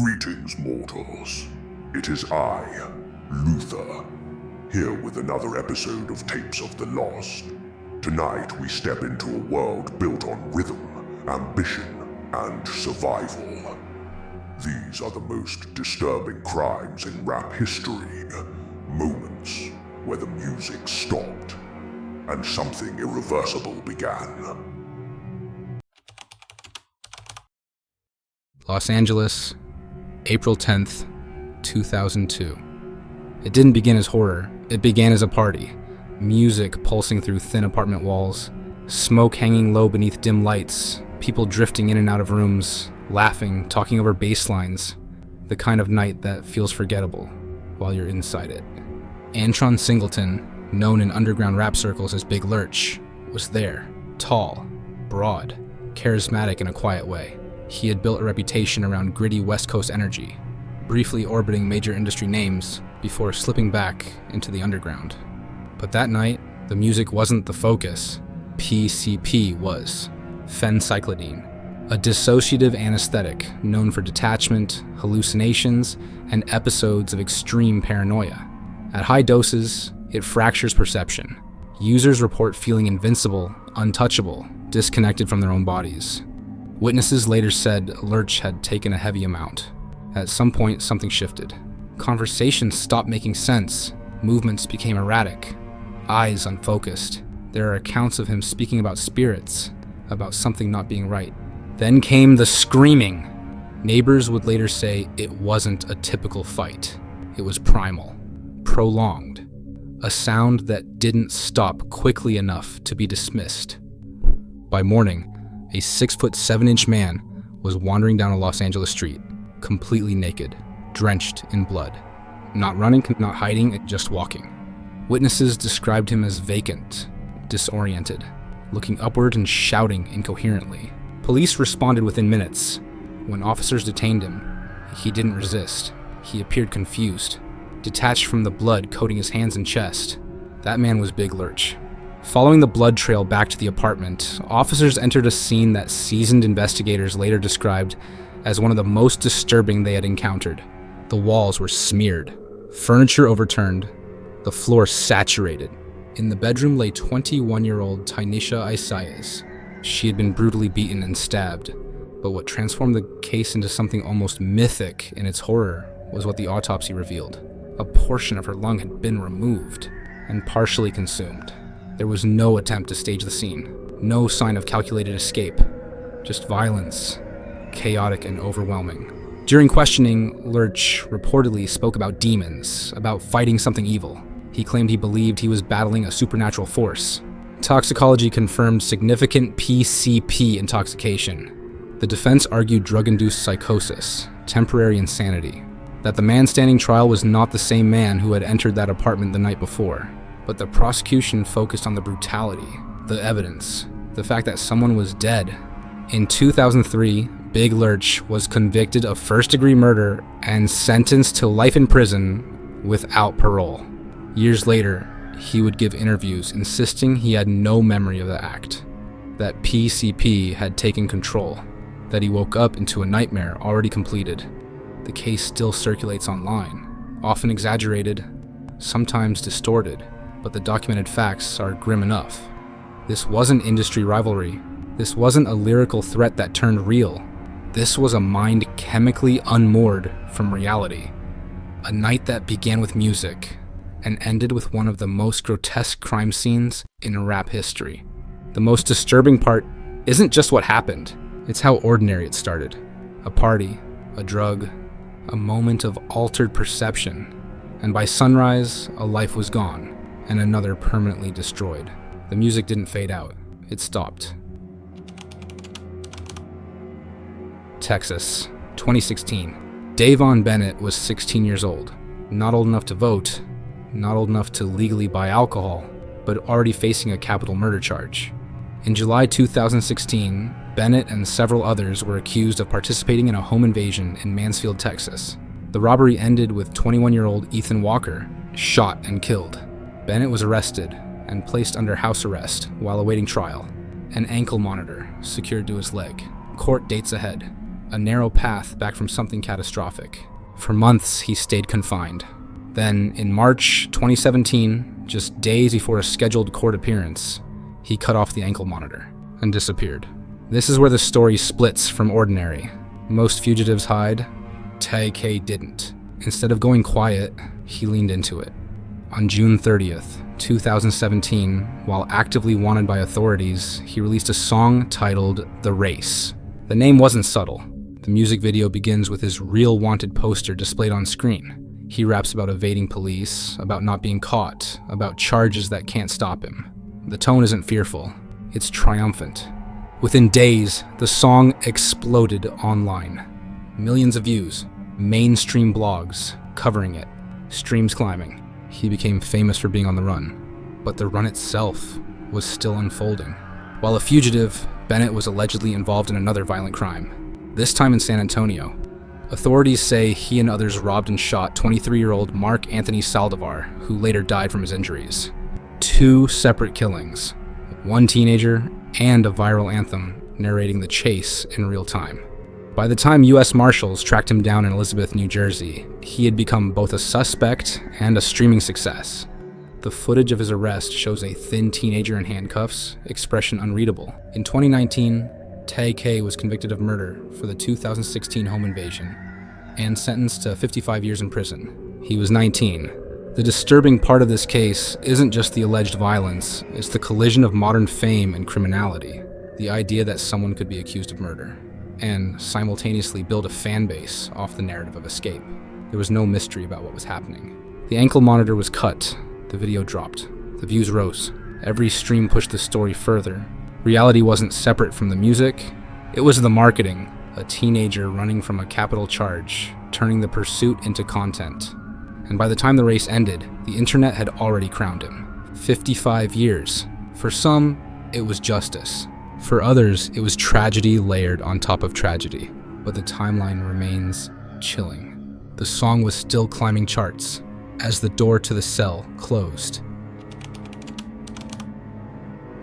Greetings, mortals. It is I, Luther, here with another episode of Tapes of the Lost. Tonight we step into a world built on rhythm, ambition, and survival. These are the most disturbing crimes in rap history. Moments where the music stopped and something irreversible began. Los Angeles, April 10th, 2002. It didn't begin as horror, it began as a party. Music pulsing through thin apartment walls, smoke hanging low beneath dim lights, people drifting in and out of rooms, laughing, talking over bass lines. The kind of night that feels forgettable while you're inside it. Antron Singleton, known in underground rap circles as Big Lurch, was there, tall, broad, charismatic in a quiet way. He had built a reputation around gritty West Coast energy, briefly orbiting major industry names before slipping back into the underground. But that night, the music wasn't the focus. PCP was. Phencyclidine, a dissociative anesthetic known for detachment, hallucinations, and episodes of extreme paranoia. At high doses, it fractures perception. Users report feeling invincible, untouchable, disconnected from their own bodies. Witnesses later said Lurch had taken a heavy amount. At some point, something shifted. Conversations stopped making sense. Movements became erratic. Eyes unfocused. There are accounts of him speaking about spirits, about something not being right. Then came the screaming. Neighbors would later say it wasn't a typical fight. It was primal, prolonged. A sound that didn't stop quickly enough to be dismissed. By morning, a 6'7" man was wandering down a Los Angeles street, completely naked, drenched in blood. Not running, not hiding, just walking. Witnesses described him as vacant, disoriented, looking upward and shouting incoherently. Police responded within minutes. When officers detained him, he didn't resist. He appeared confused, detached from the blood coating his hands and chest. That man was Big Lurch. Following the blood trail back to the apartment, officers entered a scene that seasoned investigators later described as one of the most disturbing they had encountered. The walls were smeared, furniture overturned, the floor saturated. In the bedroom lay 21-year-old Tynisha Isaias. She had been brutally beaten and stabbed, but what transformed the case into something almost mythic in its horror was what the autopsy revealed. A portion of her lung had been removed and partially consumed. There was no attempt to stage the scene, no sign of calculated escape, just violence, chaotic and overwhelming. During questioning, Lurch reportedly spoke about demons, about fighting something evil. He claimed he believed he was battling a supernatural force. Toxicology confirmed significant PCP intoxication. The defense argued drug-induced psychosis, temporary insanity, that the man standing trial was not the same man who had entered that apartment the night before. But the prosecution focused on the brutality, the evidence, the fact that someone was dead. In 2003, Big Lurch was convicted of first-degree murder and sentenced to life in prison without parole. Years later, he would give interviews insisting he had no memory of the act, that PCP had taken control, that he woke up into a nightmare already completed. The case still circulates online, often exaggerated, sometimes distorted, but the documented facts are grim enough. This wasn't industry rivalry. This wasn't a lyrical threat that turned real. This was a mind chemically unmoored from reality. A night that began with music and ended with one of the most grotesque crime scenes in rap history. The most disturbing part isn't just what happened, it's how ordinary it started. A party, a drug, a moment of altered perception, and by sunrise, a life was gone, and another permanently destroyed. The music didn't fade out, it stopped. Texas, 2016. Davon Bennett was 16 years old, not old enough to vote, not old enough to legally buy alcohol, but already facing a capital murder charge. In July 2016, Bennett and several others were accused of participating in a home invasion in Mansfield, Texas. The robbery ended with 21-year-old Ethan Walker shot and killed. Bennett was arrested and placed under house arrest while awaiting trial. An ankle monitor secured to his leg. Court dates ahead. a narrow path back from something catastrophic. For months, he stayed confined. Then, in March 2017, just days before a scheduled court appearance, he cut off the ankle monitor and disappeared. This is where the story splits from ordinary. Most fugitives hide. Tay-K didn't. Instead of going quiet, he leaned into it. On June 30th, 2017, while actively wanted by authorities, he released a song titled "The Race." The name wasn't subtle. The music video begins with his real wanted poster displayed on screen. He raps about evading police, about not being caught, about charges that can't stop him. The tone isn't fearful, it's triumphant. Within days, the song exploded online. Millions of views, mainstream blogs covering it, streams climbing. He became famous for being on the run, but the run itself was still unfolding. While a fugitive, Bennett was allegedly involved in another violent crime, this time in San Antonio. Authorities say he and others robbed and shot 23-year-old Mark Anthony Saldivar, who later died from his injuries. 2 separate killings, one teenager and a viral anthem narrating the chase in real time. By the time U.S. Marshals tracked him down in Elizabeth, New Jersey, he had become both a suspect and a streaming success. The footage of his arrest shows a thin teenager in handcuffs, expression unreadable. In 2019, Tay-K was convicted of murder for the 2016 home invasion and sentenced to 55 years in prison. He was 19. The disturbing part of this case isn't just the alleged violence, it's the collision of modern fame and criminality. The idea that someone could be accused of murder and simultaneously build a fan base off the narrative of escape. There was no mystery about what was happening. The ankle monitor was cut, the video dropped, the views rose. Every stream pushed the story further. Reality wasn't separate from the music, it was the marketing. A teenager running from a capital charge, turning the pursuit into content. And by the time the race ended, the internet had already crowned him. 55 years. For some, it was justice. For others, it was tragedy layered on top of tragedy. But the timeline remains chilling. The song was still climbing charts as the door to the cell closed.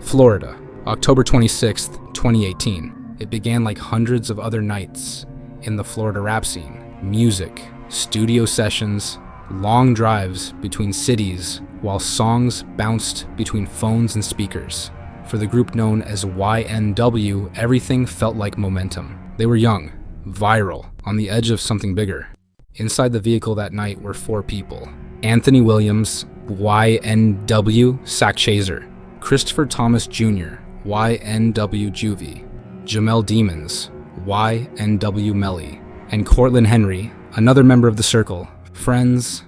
Florida, October 26th, 2018. It began like hundreds of other nights in the Florida rap scene. Music, studio sessions, long drives between cities while songs bounced between phones and speakers. For the group known as YNW, everything felt like momentum. They were young, viral, on the edge of something bigger. Inside the vehicle that night were 4 people. Anthony Williams, YNW Sack Chaser. Christopher Thomas Jr., YNW Juvie. Jamel Demons, YNW Melly. And Cortland Henry, another member of the circle. Friends,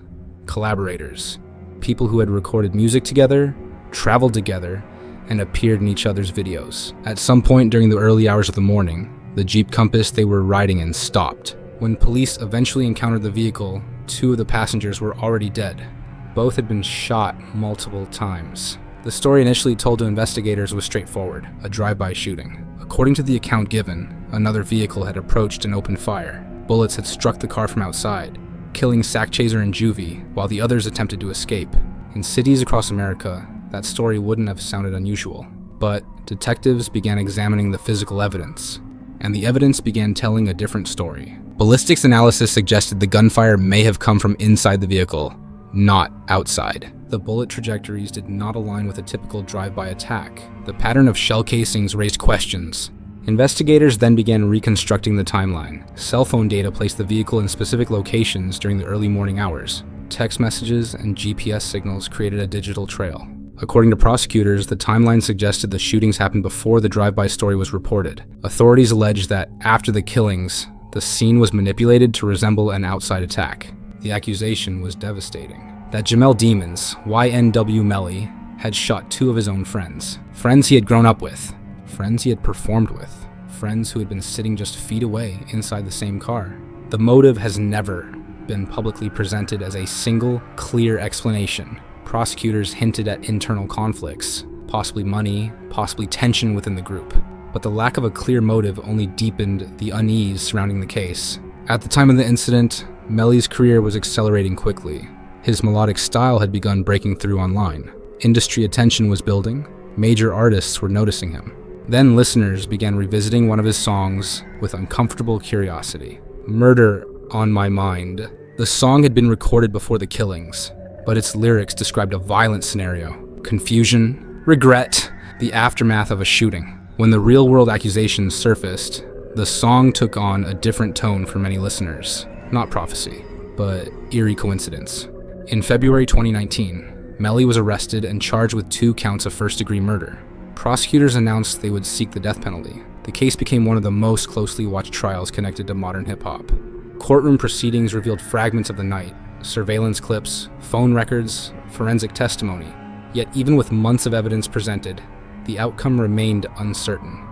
collaborators. People who had recorded music together, traveled together, and appeared in each other's videos. At some point during the early hours of the morning, the Jeep Compass they were riding in stopped. When police eventually encountered the vehicle, 2 of the passengers were already dead. Both had been shot multiple times. The story initially told to investigators was straightforward, a drive-by shooting. According to the account given, another vehicle had approached and opened fire. Bullets had struck the car from outside, killing Sack Chaser and Juvie, while the others attempted to escape. In cities across America, that story wouldn't have sounded unusual, but detectives began examining the physical evidence, and the evidence began telling a different story. Ballistics analysis suggested the gunfire may have come from inside the vehicle, not outside. The bullet trajectories did not align with a typical drive-by attack. The pattern of shell casings raised questions. Investigators then began reconstructing the timeline. Cell phone data placed the vehicle in specific locations during the early morning hours. Text messages and GPS signals created a digital trail. According to prosecutors, the timeline suggested the shootings happened before the drive-by story was reported. Authorities alleged that after the killings, the scene was manipulated to resemble an outside attack. The accusation was devastating. That Jamel Demons, YNW Melly, had shot 2 of his own friends. Friends he had grown up with. Friends he had performed with. Friends who had been sitting just feet away inside the same car. The motive has never been publicly presented as a single, clear explanation. Prosecutors hinted at internal conflicts, possibly money, possibly tension within the group. But the lack of a clear motive only deepened the unease surrounding the case. At the time of the incident, Melly's career was accelerating quickly. His melodic style had begun breaking through online. Industry attention was building. Major artists were noticing him. Then listeners began revisiting one of his songs with uncomfortable curiosity. Murder on My Mind. The song had been recorded before the killings, but its lyrics described a violent scenario. Confusion, regret, the aftermath of a shooting. When the real-world accusations surfaced, the song took on a different tone for many listeners. Not prophecy, but eerie coincidence. In February 2019, Melly was arrested and charged with 2 counts of first-degree murder. Prosecutors announced they would seek the death penalty. The case became one of the most closely watched trials connected to modern hip-hop. Courtroom proceedings revealed fragments of the night, surveillance clips, phone records, forensic testimony. Yet even with months of evidence presented, the outcome remained uncertain.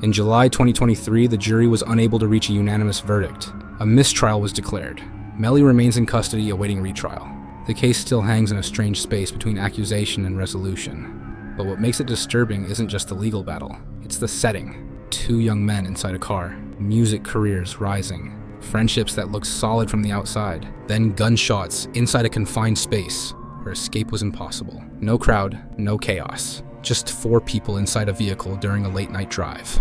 In July 2023, the jury was unable to reach a unanimous verdict. A mistrial was declared. Melly remains in custody awaiting retrial. The case still hangs in a strange space between accusation and resolution. But what makes it disturbing isn't just the legal battle, it's the setting. 2 young men inside a car, music careers rising, friendships that looked solid from the outside, then gunshots inside a confined space where escape was impossible. No crowd, no chaos, just 4 people inside a vehicle during a late-night drive.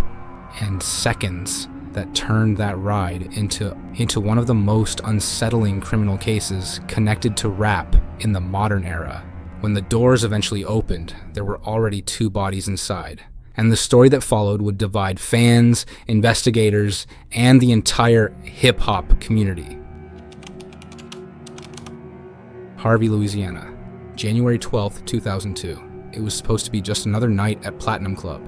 And seconds that turned that ride into one of the most unsettling criminal cases connected to rap in the modern era. When the doors eventually opened, there were already 2 bodies inside, and the story that followed would divide fans, investigators, and the entire hip-hop community. Harvey, Louisiana, January 12th, 2002. It was supposed to be just another night at Platinum Club.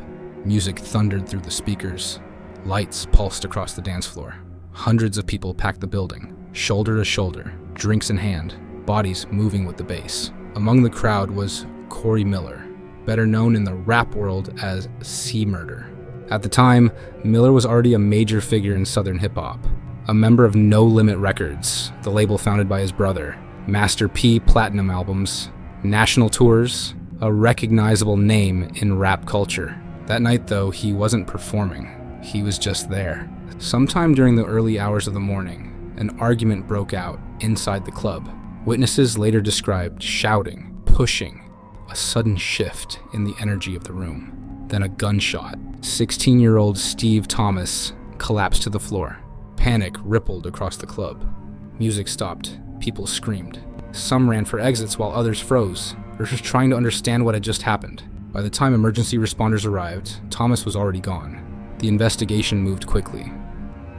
Music thundered through the speakers. Lights pulsed across the dance floor. Hundreds of people packed the building, shoulder to shoulder, drinks in hand, bodies moving with the bass. Among the crowd was Corey Miller, better known in the rap world as C-Murder. At the time, Miller was already a major figure in Southern hip-hop, a member of No Limit Records, the label founded by his brother, Master P platinum albums, national tours, a recognizable name in rap culture. That night, though, he wasn't performing. He was just there. Sometime during the early hours of the morning, an argument broke out inside the club. Witnesses later described shouting, pushing, a sudden shift in the energy of the room. Then a gunshot. 16-year-old Steve Thomas collapsed to the floor. Panic rippled across the club. Music stopped. People screamed. Some ran for exits while others froze, or just trying to understand what had just happened. By the time emergency responders arrived, Thomas was already gone. The investigation moved quickly.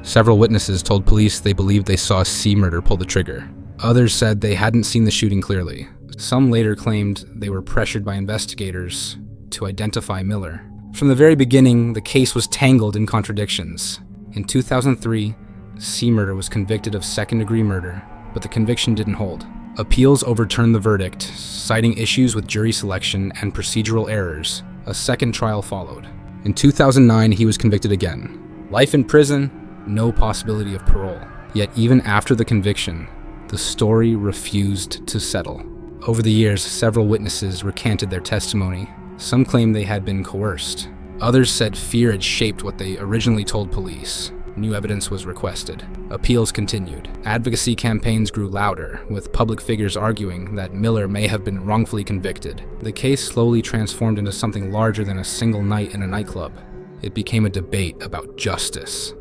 Several witnesses told police they believed they saw C-Murder pull the trigger. Others said they hadn't seen the shooting clearly. Some later claimed they were pressured by investigators to identify Miller. From the very beginning, the case was tangled in contradictions. In 2003, C-Murder was convicted of second-degree murder, but the conviction didn't hold. Appeals overturned the verdict, citing issues with jury selection and procedural errors. A second trial followed. In 2009, he was convicted again. Life in prison, no possibility of parole. Yet even after the conviction, the story refused to settle. Over the years, several witnesses recanted their testimony. Some claimed they had been coerced. Others said fear had shaped what they originally told police. New evidence was requested. Appeals continued. Advocacy campaigns grew louder, with public figures arguing that Miller may have been wrongfully convicted. The case slowly transformed into something larger than a single night in a nightclub. It became a debate about justice,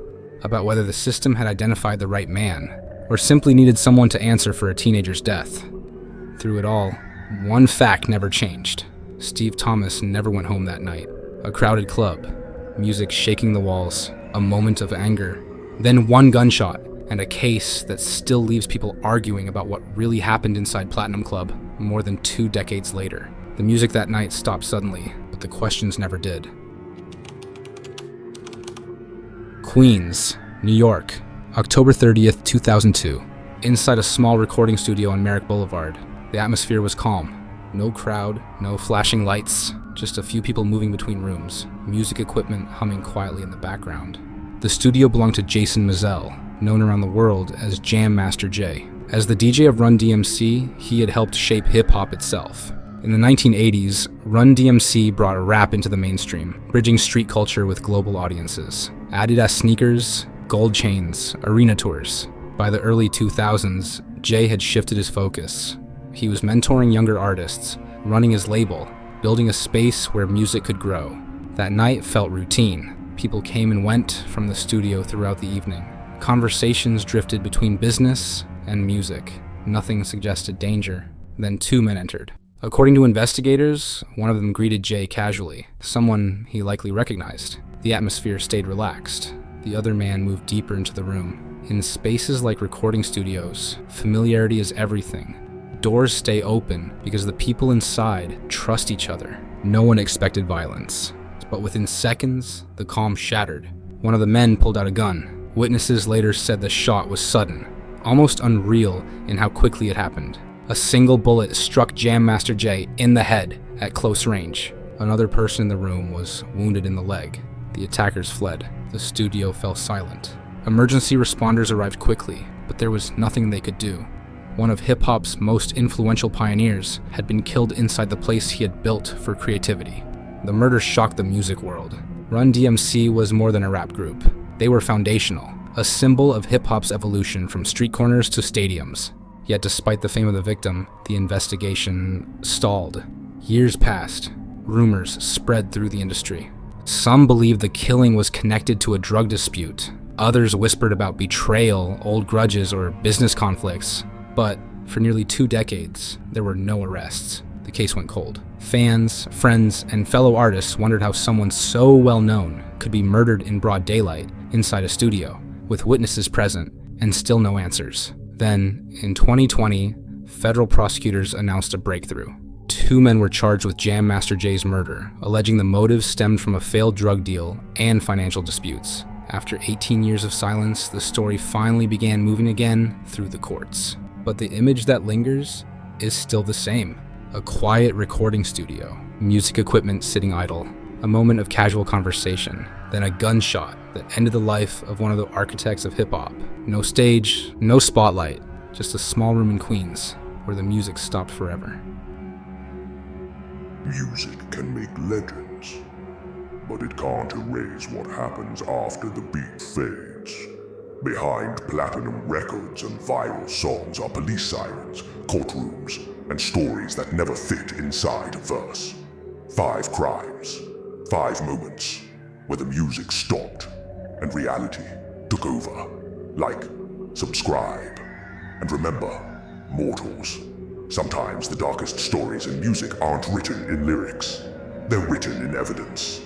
about whether the system had identified the right man, or simply needed someone to answer for a teenager's death. Through it all, one fact never changed. Steve Thomas never went home that night. A crowded club, music shaking the walls, a moment of anger, then one gunshot, and a case that still leaves people arguing about what really happened inside Platinum Club more than 2 decades later. The music that night stopped suddenly, but the questions never did. Queens, New York, October 30th, 2002. Inside a small recording studio on Merrick Boulevard, the atmosphere was calm. No crowd, no flashing lights, just a few people moving between rooms, music equipment humming quietly in the background. The studio belonged to Jason Mizell, known around the world as Jam Master Jay. As the DJ of Run DMC, he had helped shape hip-hop itself. In the 1980s, Run DMC brought rap into the mainstream, bridging street culture with global audiences. Adidas sneakers, gold chains, arena tours. By the early 2000s, Jay had shifted his focus. He was mentoring younger artists, running his label, building a space where music could grow. That night felt routine. People came and went from the studio throughout the evening. Conversations drifted between business and music. Nothing suggested danger. Then 2 men entered. According to investigators, one of them greeted Jay casually, someone he likely recognized. The atmosphere stayed relaxed. The other man moved deeper into the room. In spaces like recording studios, familiarity is everything. Doors stay open because the people inside trust each other. No one expected violence, but within seconds, the calm shattered. One of the men pulled out a gun. Witnesses later said the shot was sudden, almost unreal in how quickly it happened. A single bullet struck Jam Master Jay in the head at close range. Another person in the room was wounded in the leg. The attackers fled. The studio fell silent. Emergency responders arrived quickly, but there was nothing they could do. One of hip-hop's most influential pioneers had been killed inside the place he had built for creativity. The murder shocked the music world. Run DMC was more than a rap group. They were foundational, a symbol of hip-hop's evolution from street corners to stadiums. Yet despite the fame of the victim, the investigation stalled. Years passed. Rumors spread through the industry. Some believed the killing was connected to a drug dispute. Others whispered about betrayal, old grudges, or business conflicts. But for nearly 2 decades, there were no arrests. The case went cold. Fans, friends, and fellow artists wondered how someone so well known could be murdered in broad daylight inside a studio, with witnesses present, and still no answers. Then, in 2020, federal prosecutors announced a breakthrough. 2 men were charged with Jam Master Jay's murder, alleging the motive stemmed from a failed drug deal and financial disputes. After 18 years of silence, the story finally began moving again through the courts. But the image that lingers is still the same. A quiet recording studio, music equipment sitting idle, a moment of casual conversation, then a gunshot that ended the life of one of the architects of hip-hop. No stage, no spotlight, just a small room in Queens where the music stopped forever. Music can make legends, but it can't erase what happens after the beat fades. Behind platinum records and viral songs are police sirens, courtrooms, and stories that never fit inside a verse. 5 crimes, 5 moments where the music stopped and reality took over. Like, subscribe, and remember, mortals, sometimes the darkest stories in music aren't written in lyrics. They're written in evidence.